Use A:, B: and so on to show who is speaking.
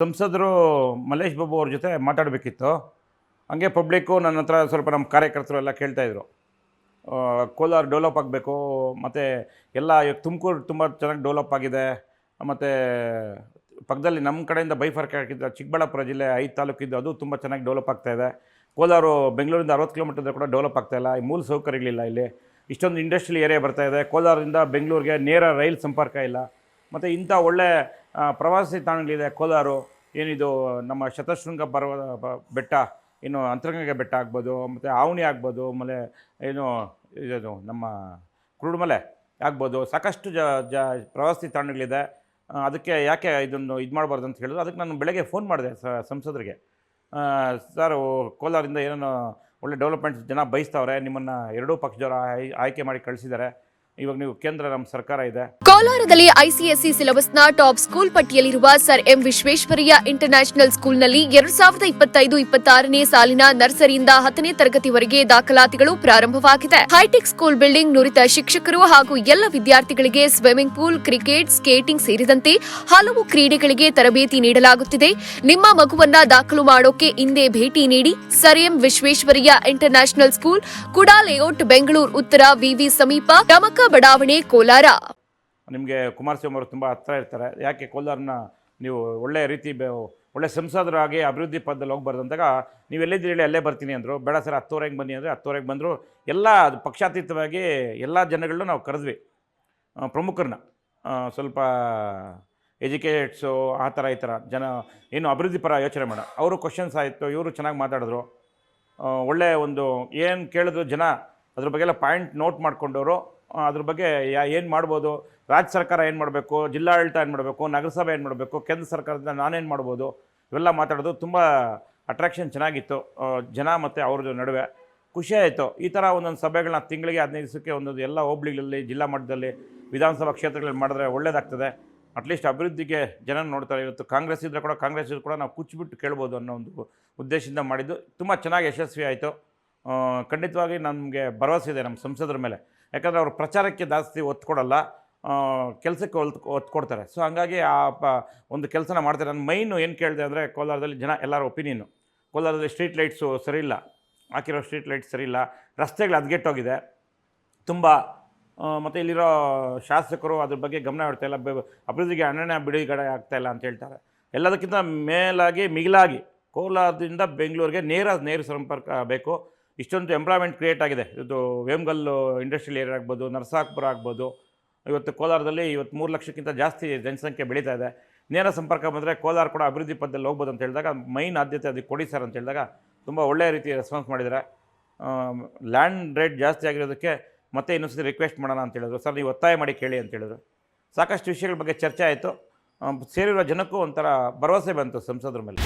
A: ಸಂಸದರು ಮಲ್ಲೇಶ್ ಬಾಬು ಅವ್ರ ಜೊತೆ ಮಾತಾಡಬೇಕಿತ್ತು. ಹಂಗೆ ಪಬ್ಲಿಕ್ಕು ನನ್ನ ಹತ್ರ ಸ್ವಲ್ಪ ನಮ್ಮ ಕಾರ್ಯಕರ್ತರು ಎಲ್ಲ ಕೇಳ್ತಾಯಿದ್ರು, ಕೋಲಾರ ಡೆವಲಪ್ ಆಗಬೇಕು, ಮತ್ತು ಎಲ್ಲ ಈಗ ತುಮಕೂರು ತುಂಬ ಚೆನ್ನಾಗಿ ಡೆವಲಪ್ ಆಗಿದೆ, ಮತ್ತು ಪಕ್ಕದಲ್ಲಿ ನಮ್ಮ ಕಡೆಯಿಂದ ಬೈಫರ್ಕ್ ಹಾಕಿದ್ದ ಚಿಕ್ಕಬಳ್ಳಾಪುರ ಜಿಲ್ಲೆ 5 ತಾಲೂಕಿದ್ದು ಅದು ತುಂಬ ಚೆನ್ನಾಗಿ ಡೆವಲಪ್ ಆಗ್ತಾಯಿದೆ. ಕೋಲಾರ ಬೆಂಗಳೂರಿಂದ 60 ಕಿಲೋಮೀಟರ್ ಕೂಡ ಡೆವಲಪ್ ಆಗ್ತಾಯಿಲ್ಲ. ಈ ಮೂಲ ಸೌಕರ್ಯಗಳಿಲ್ಲ, ಇಲ್ಲಿ ಇಷ್ಟೊಂದು ಇಂಡಸ್ಟ್ರಿಯಲ್ ಏರಿಯಾ ಬರ್ತಾಯಿದೆ. ಕೋಲಾರದಿಂದ ಬೆಂಗಳೂರಿಗೆ ನೇರ ರೈಲ್ ಸಂಪರ್ಕ ಇಲ್ಲ. ಮತ್ತು ಇಂಥ ಒಳ್ಳೆ ಪ್ರವಾಸಿ ತಾಣಗಳಿದೆ ಕೋಲಾರ. ಏನಿದು ನಮ್ಮ ಶತಶೃಂಗ ಬೆಟ್ಟ, ಇನ್ನು ಅಂತರಗಂಗೆ ಬೆಟ್ಟ ಆಗ್ಬೋದು, ಮತ್ತು ಆವನಿ ಆಗ್ಬೋದು, ಆಮೇಲೆ ಏನು ಇದು ನಮ್ಮ ಕುರುಡುಮಲೆ ಆಗ್ಬೋದು, ಸಾಕಷ್ಟು ಪ್ರವಾಸಿ ತಾಣಗಳಿದೆ. ಅದಕ್ಕೆ ಯಾಕೆ ಇದನ್ನು ಇದು ಮಾಡಬಾರ್ದು ಅಂತ ಹೇಳಿದ್ರು. ಅದಕ್ಕೆ ನಾನು ಬೆಳಗ್ಗೆ ಫೋನ್ ಮಾಡಿದೆ ಸಂಸದರಿಗೆ. ಸರ್, ಕೋಲಾರಿಂದ ಏನೇನೋ ಒಳ್ಳೆ ಡೆವಲಪ್ಮೆಂಟ್ಸ್ ಜನ ಬಯಸ್ತವ್ರೆ, ನಿಮ್ಮನ್ನು ಎರಡೂ ಪಕ್ಷದವರು ಆಯ್ಕೆ ಮಾಡಿ ಕಳಿಸಿದ್ದಾರೆ. ಇವಾಗ ನೀವು ಕೇಂದ್ರ ನಮ್ಮ ಸರ್ಕಾರ ಇದೆ.
B: ಕೋಲಾರದಲ್ಲಿ ಐಸಿಎಸ್ಸಿ ಸಿಲೆಬಸ್ನ ಟಾಪ್ ಸ್ಕೂಲ್ ಪಟ್ಟಿಯಲ್ಲಿರುವ ಸರ್ ಎಂ ವಿಶ್ವೇಶ್ವರಯ್ಯ ಇಂಟರ್ನ್ಯಾಷನಲ್ ಸ್ಕೂಲ್ನಲ್ಲಿ 2025-26ನೇ ಸಾಲಿನ ನರ್ಸರಿಯಿಂದ 10ನೇ ತರಗತಿವರೆಗೆ ದಾಖಲಾತಿಗಳು ಪ್ರಾರಂಭವಾಗಿದೆ. ಹೈಟೆಕ್ ಸ್ಕೂಲ್ ಬಿಲ್ಡಿಂಗ್, ನುರಿತ ಶಿಕ್ಷಕರು ಹಾಗೂ ಎಲ್ಲ ವಿದ್ಯಾರ್ಥಿಗಳಿಗೆ ಸ್ವಿಮ್ಮಿಂಗ್ ಪೂಲ್, ಕ್ರಿಕೆಟ್, ಸ್ಕೇಟಿಂಗ್ ಸೇರಿದಂತೆ ಹಲವು ಕ್ರೀಡೆಗಳಿಗೆ ತರಬೇತಿ ನೀಡಲಾಗುತ್ತಿದೆ. ನಿಮ್ಮ ಮಗುವನ್ನ ದಾಖಲು ಮಾಡೋಕೆ ಇಂದೇ ಭೇಟಿ ನೀಡಿ. Sir M Visvesvaraya international school, ಕುಡಾ ಲೇಔಟ್, ಬೆಂಗಳೂರು ಉತ್ತರ, ವಿವಿ ಸಮೀಪ, ಟಮಕ ಬಡಾವಣೆ, ಕೋಲಾರ.
A: ನಿಮಗೆ ಕುಮಾರಸ್ವಾಮಿ ಅವರು ತುಂಬ ಹತ್ರ ಇರ್ತಾರೆ. ಯಾಕೆ ಕೋಲಾರನ ನೀವು ಒಳ್ಳೆಯ ರೀತಿ ಒಳ್ಳೆ ಸಂಸದರಾಗಿ ಅಭಿವೃದ್ಧಿ ಪದದಲ್ಲಿ ಹೋಗ್ಬಾರ್ದು ಅಂದಾಗ, ನೀವು ಎಲ್ಲಿದ್ದೀರಿ ಹೇಳಿ ಅಲ್ಲೇ ಬರ್ತೀನಿ ಅಂದರು. ಬೇಡ ಸರ್ 10:30 ಬನ್ನಿ ಅಂದರೆ 10:30 ಬಂದರು. ಎಲ್ಲ ಪಕ್ಷಾತೀತವಾಗಿ ಎಲ್ಲ ಜನಗಳನ್ನೂ ನಾವು ಕರೆದ್ವಿ. ಪ್ರಮುಖರನ್ನ, ಸ್ವಲ್ಪ ಎಜುಕೇಟ್ಸು, ಆ ಥರ ಈ ಥರ ಜನ ಏನು ಅಭಿವೃದ್ಧಿ ಪರ ಯೋಚನೆ ಮಾಡ ಅವರು ಕ್ವಶನ್ಸ್ ಆಯಿತು. ಇವರು ಚೆನ್ನಾಗಿ ಮಾತಾಡಿದ್ರು. ಒಳ್ಳೆಯ ಒಂದು ಏನು ಕೇಳಿದ್ರು ಜನ ಅದ್ರ ಬಗ್ಗೆ ಎಲ್ಲ ಪಾಯಿಂಟ್ ನೋಟ್ ಮಾಡ್ಕೊಂಡವರು. ಅದ್ರ ಬಗ್ಗೆ ಏನು ಮಾಡ್ಬೋದು, ರಾಜ್ಯ ಸರ್ಕಾರ ಏನು ಮಾಡಬೇಕು, ಜಿಲ್ಲಾಡಳಿತ ಏನು ಮಾಡಬೇಕು, ನಗರಸಭೆ ಏನು ಮಾಡಬೇಕು, ಕೇಂದ್ರ ಸರ್ಕಾರದಿಂದ ನಾನೇನು ಮಾಡ್ಬೋದು, ಇವೆಲ್ಲ ಮಾತಾಡೋದು ತುಂಬ ಅಟ್ರಾಕ್ಷನ್ ಚೆನ್ನಾಗಿತ್ತು ಜನ ಮತ್ತು ಅವ್ರ ನಡುವೆ. ಖುಷಿ ಆಯಿತು. ಈ ಥರ ಒಂದೊಂದು ಸಭೆಗಳನ್ನ ತಿಂಗಳಿಗೆ 15 ದಿವಸಕ್ಕೆ ಒಂದೊಂದು ಎಲ್ಲ ಹೋಬಳಿಗಳಲ್ಲಿ, ಜಿಲ್ಲಾ ಮಟ್ಟದಲ್ಲಿ, ವಿಧಾನಸಭಾ ಕ್ಷೇತ್ರಗಳಲ್ಲಿ ಮಾಡಿದ್ರೆ ಒಳ್ಳೆಯದಾಗ್ತದೆ. ಅಟ್ಲೀಸ್ಟ್ ಅಭಿವೃದ್ಧಿಗೆ ಜನ ನೋಡ್ತಾರೆ. ಇವತ್ತು ಕಾಂಗ್ರೆಸ್ ಇದ್ದರೆ ಕೂಡ ನಾವು ಕುಚ್ಚಿಬಿಟ್ಟು ಕೇಳ್ಬೋದು ಅನ್ನೋ ಒಂದು ಉದ್ದೇಶದಿಂದ ಮಾಡಿದ್ದು. ತುಂಬ ಚೆನ್ನಾಗಿ ಯಶಸ್ವಿ ಆಯಿತು. ಖಂಡಿತವಾಗಿ ನಮಗೆ ಭರವಸೆ ಇದೆ ನಮ್ಮ ಸಂಸದರ ಮೇಲೆ. ಯಾಕಂದರೆ ಅವರು ಪ್ರಚಾರಕ್ಕೆ ಜಾಸ್ತಿ ಒತ್ತು ಕೊಡಲ್ಲ, ಕೆಲಸಕ್ಕೆ ಒತ್ತು ಕೊಡ್ತಾರೆ. ಸೊ ಹಂಗಾಗಿ ಒಂದು ಕೆಲಸನ ಮಾಡ್ತಾರೆ. ನಾನು ಮೈನು ಏನು ಕೇಳಿದೆ ಅಂದರೆ, ಕೋಲಾರದಲ್ಲಿ ಜನ ಎಲ್ಲರ ಒಪಿನಿಯನ್ನು, ಕೋಲಾರದಲ್ಲಿ ಸ್ಟ್ರೀಟ್ ಲೈಟ್ಸು ಸರಿ ಇಲ್ಲ, ಹಾಕಿರೋ ಸ್ಟ್ರೀಟ್ ಲೈಟ್ಸ್ ಸರಿ ಇಲ್ಲ, ರಸ್ತೆಗಳು ಹದಗೆಟ್ಟೋಗಿದೆ ತುಂಬ, ಮತ್ತು ಇಲ್ಲಿರೋ ಶಾಸಕರು ಅದ್ರ ಬಗ್ಗೆ ಗಮನ ಇಡ್ತಾಯಿಲ್ಲ, ಅಭಿವೃದ್ಧಿಗೆ ಹಣನ ಬಿಡುಗಡೆ ಆಗ್ತಾಯಿಲ್ಲ ಅಂತ ಹೇಳ್ತಾರೆ. ಎಲ್ಲದಕ್ಕಿಂತ ಮಿಗಿಲಾಗಿ ಕೋಲಾರದಿಂದ ಬೆಂಗಳೂರಿಗೆ ನೇರ ಸಂಪರ್ಕ ಬೇಕು. ಇಷ್ಟೊಂದು ಎಂಪ್ಲಾಯ್ಮೆಂಟ್ ಕ್ರಿಯೇಟ್ ಆಗಿದೆ. ಇದು ವೇಮಗಲ್ಲು ಇಂಡಸ್ಟ್ರಿಯಲ್ ಏರಿಯಾ ಆಗ್ಬೋದು, ನರಸಾಪುರ ಆಗ್ಬೋದು. ಇವತ್ತು ಕೋಲಾರದಲ್ಲಿ 3 ಲಕ್ಷಕ್ಕಿಂತ ಜಾಸ್ತಿ ಜನಸಂಖ್ಯೆ ಬೆಳೀತಾ ಇದೆ. ನೇರ ಸಂಪರ್ಕ ಬಂದರೆ ಕೋಲಾರ ಕೂಡ ಅಭಿವೃದ್ಧಿ ಪಥದಲ್ಲಿ ಹೋಗ್ಬೋದು ಅಂತ ಹೇಳಿದಾಗ, ಮೈನ್ ಆದ್ಯತೆ ಅದಕ್ಕೆ ಕೊಡಿ ಸರ್ ಅಂತ ಹೇಳಿದಾಗ ತುಂಬ ಒಳ್ಳೆಯ ರೀತಿ ರೆಸ್ಪಾನ್ಸ್ ಮಾಡಿದ್ದಾರೆ. ಲ್ಯಾಂಡ್ ರೇಟ್ ಜಾಸ್ತಿ ಆಗಿರೋದಕ್ಕೆ ಮತ್ತೆ ಇನ್ನೊಂದು ಸತಿ ರಿಕ್ವೆಸ್ಟ್ ಮಾಡೋಣ ಅಂತ ಹೇಳಿದ್ರು. ಸರ್, ನೀವು ಒತ್ತಾಯ ಮಾಡಿ ಕೇಳಿ ಅಂತ ಹೇಳಿದ್ರು. ಸಾಕಷ್ಟು ವಿಷಯಗಳ ಬಗ್ಗೆ ಚರ್ಚೆ ಆಯಿತು. ಸೇರಿರೋ ಜನಕ್ಕೂ ಒಂಥರ ಭರವಸೆ ಬಂತು ಸಂಸದರ ಮೇಲೆ.